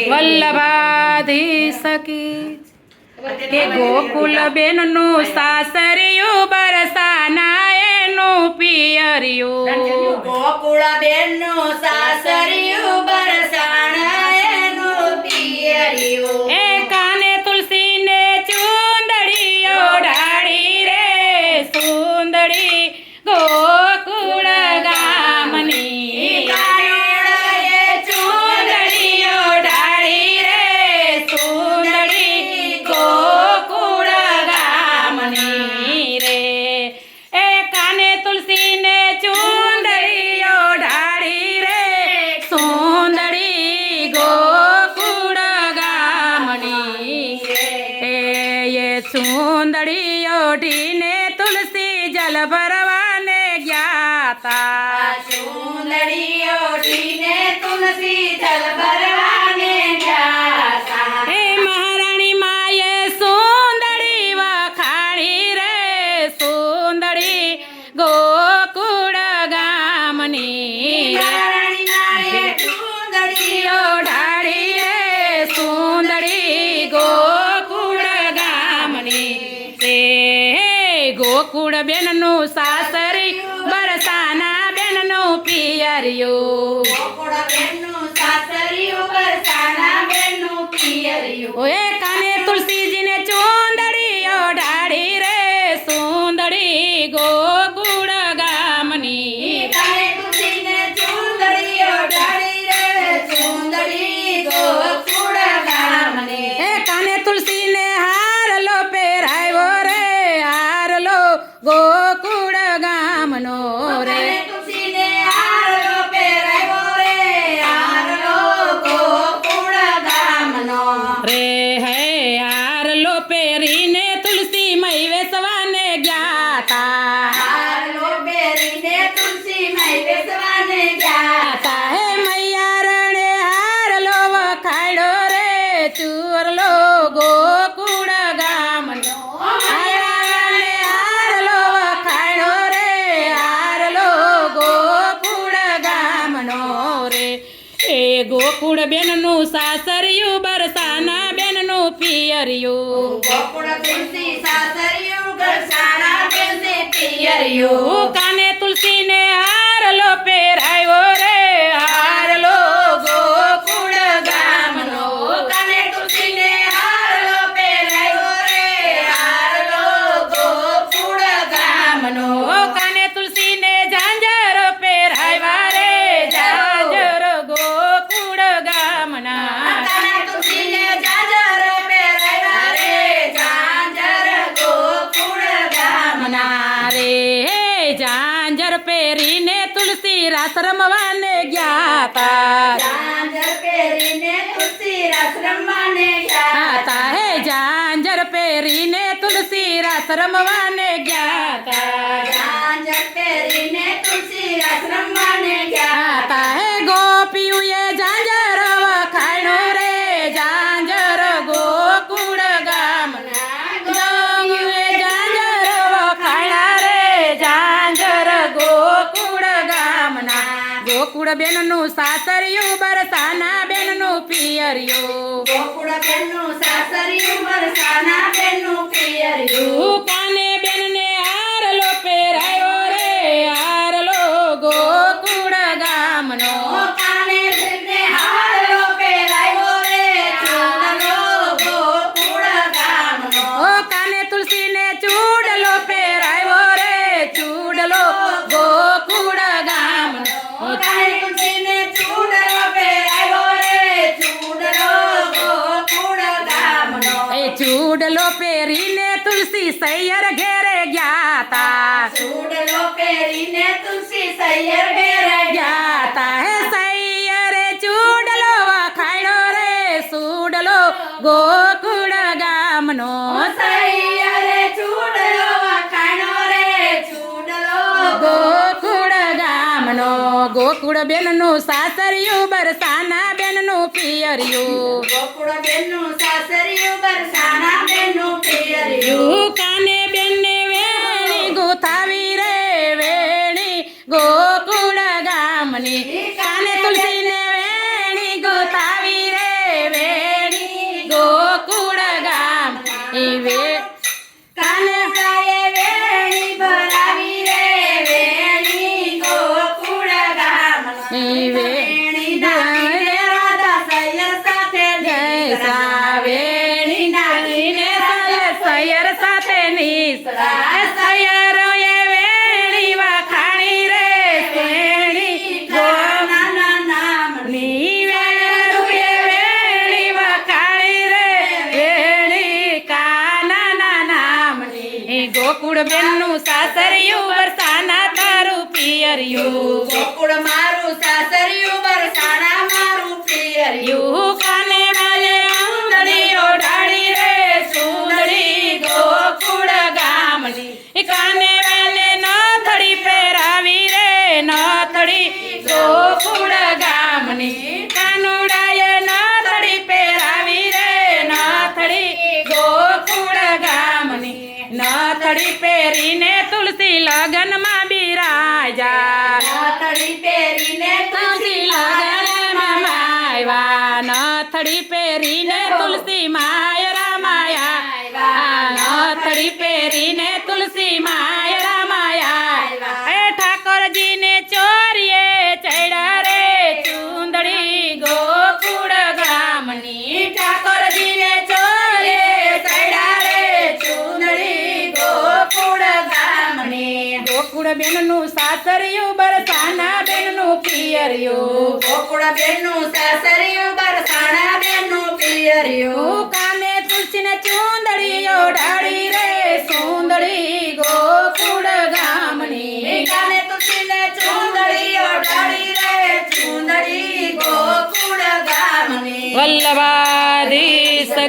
વલ્લભાધીશ કી કે ગોકુલ બેનનું સાસરિયું બરસાના એનું પિયરિયું ગોકુળ બેનનું સાસરિયું બરસાણા એનું પિયરિયું એ કાને તુલસીને ચૂંદડી ઓઢાડી રે સુંદડી ગોકુળ ગામની કાનુડાએ ચૂંદડી ઓઢાડી રે સુંદડી ગોકુળ ગામની રે એ કાને તુલસીને ચૂંદડી ઓઢાડી રે સુંદડી ગોકુળ ગામની એ સુંદડી ઓઢીને તુલસી જલ ભરવાને ગયા તા સુંદરી ઓઢીને તુલસી જલ ભરવાને જાતા હે મહારાણી માએ સુંદડી વખાણી રે સુંદડી ગોકુળ ગામની રાણી નાએ સુંદરી ઓઢાડી રે સુંદડી ગોકુળ ગામની રે ગોકુળ બેનનું સાસરી બરસાના બેનનું પિયરિયું ગોકુળ બેનનું સાસરિયું બરસાના બેનનું પિયરિયું ઓએ કાને તુલસીજીને ચૂંદડી ઓઢાડી રે સુંદડી ગોકુળ ગામની કાને તુલસીને ચૂંદડી ઓઢાડી રે સુંદરી ગોકુળ ગામની એ કાને તુલસીને હારલો પહેરાવ્યો રે હારલો ગોકુળ ગામનો રે કાને તુલસીને હારલો પહેરાવ્યો રે હારલો ગોકુળ ગામનો રે હે હારલો પહેરીને તુલસી મય વેસવાને ગયા તા હારલો પહેરીને તુલસી મય બેસવાને ગયા તા હે મૈયા રણે હારલો વખાડ્યો રે ચૂરલો ગોકુળ ગામનો હારણે હારલો વખાડ્યો રે હારલો ગોકુળ ગામનો રે એ ગોકુળ બેનનું સાસરિયું બરસાના બેનનું પિયરિયું ગોકુળ તુલસી સાસરિયું ગરસાણા બેસે પિયરિયું કાને તુલસીને હારલો પહેરાવ્યો રે હારલો ગોકુળ ગામનો કાને તુલસીને હારલો પહેરાવ્યો રે હારલો ગોકુળ ગામનો કાને તુલસીને ઝાંઝર પહેરાવ્યા રે ઝાંઝર ગોકુળ ગામના કાને તુલસીને જાજર પહેરાવ્યા રે જાજર ગોકુળ ગામના રે ઝાંઝર પહેરીને તુલસી રાસ રમવાને ગયા તા જાજર પહેરીને તુલસી રસ રમવાને ગયા તા હે ઝાંઝર પહેરીને તુલસી રાસ રમવાને ગયા તા જાજર પહેરીને તુલસી રસ રમવાને ગયા તા હે ગોપીઓએ ઝાંઝર વખાણ્યો રે ઝાંઝર ગોકુળ ગામના ગોપીઓએ ઝાંઝર વખાણ્યા રે ઝાંઝર ગોકુળ ગામના ગોકુળ બેનનું સાસરિયું બરસાના બેનનું પિયરિયું ગોકુળ બેનનું સાસરિયું બરસાના બેનનું પિયરિયું કાને બેનને હારલો પહેરાવ્યો રે હારલો ગોકુળ ગામનો કાને બેનને હારલો પહેરાવ્યો રે ચૂડલો ગોકુળ ગામનો ઓ કાને તુલસીને ચૂડલો પહેરાવ્યો રે ચૂડલો ગોકુળ ગામનો કાને તુલસીને ચૂડલો પહેરાવ્યો રે ચૂડલો ગોકુળ ગામનો એ ચૂડલો પહેરીને તુલસી સૈયર ઘેરે ગયા તા ચૂડલો પહેરીને તુલસી સૈયર ઘેરે ગયા તા હે સૈયરે ચૂડલો વખાણ્યો રે સુડલો ગોકુળ ગામનો સૈયરે ચૂડલો વખાણો રે ચૂડલો ગોકુળ ગામનો ગોકુળ બેનનું સાસરિયું બરસાના બેનનું પિયરિયું ગોકુળ બેનનું સાસરિયું બરસાના બેનનું પિયરિયું કાને બેનને વેણી ગોથાવી રે વેણી ગોકુળ ગામની કાને તુલસીને વેણી ગોથાવી રે ગોકુળ બેનનું સાસરિયું વરસાના તારું પિયરિયું ગોકુળ મારું સાસરિયું બરસાણા મારું પિયરિયું યુ કાને વાલે સુંદરીઓ ઢાળી રે સુંદરી ગોકુળ ગામની કાને વાલે નથડી પહેરાવી રે નથડી ગોકુળ ગામની કાનુડાએ નથડી પહેરાવી રે નથડી ગોકુળ ગામની નથડી પહેરીને તુલસી લગનમાં બિરાજા નાથડી પહેરીને તુલસી લગનમાં માયવા નથડી પહેરીને તુલસી માય રામાયા નથડી પહેરીને તુલસી માય રામાયા એ ઠાકોરજીને ચોરીએ ચડ્યા રે ચુંદડી ગોકુળ ગામની ઠાકોરજીને ચોરીએ ચડ્યા રે ચુંદડી ગોકુળ ગામની ગોકુળ બેનનું સાસરિયું બરસાના બેનનું પિયરિયું ગોકુળ બેનનું સાસરિયું બરસાણા બેનનું પિયરિયું કાને તુલસીને ચુંદડીઓ ઢાળી રે સુંદડી ગોકુળ ગામની કાને તુલસીને ચુંદડીઓ ઢાળી રે ચુંદડી ગોકુળ ગામની વલ્લભાધીશ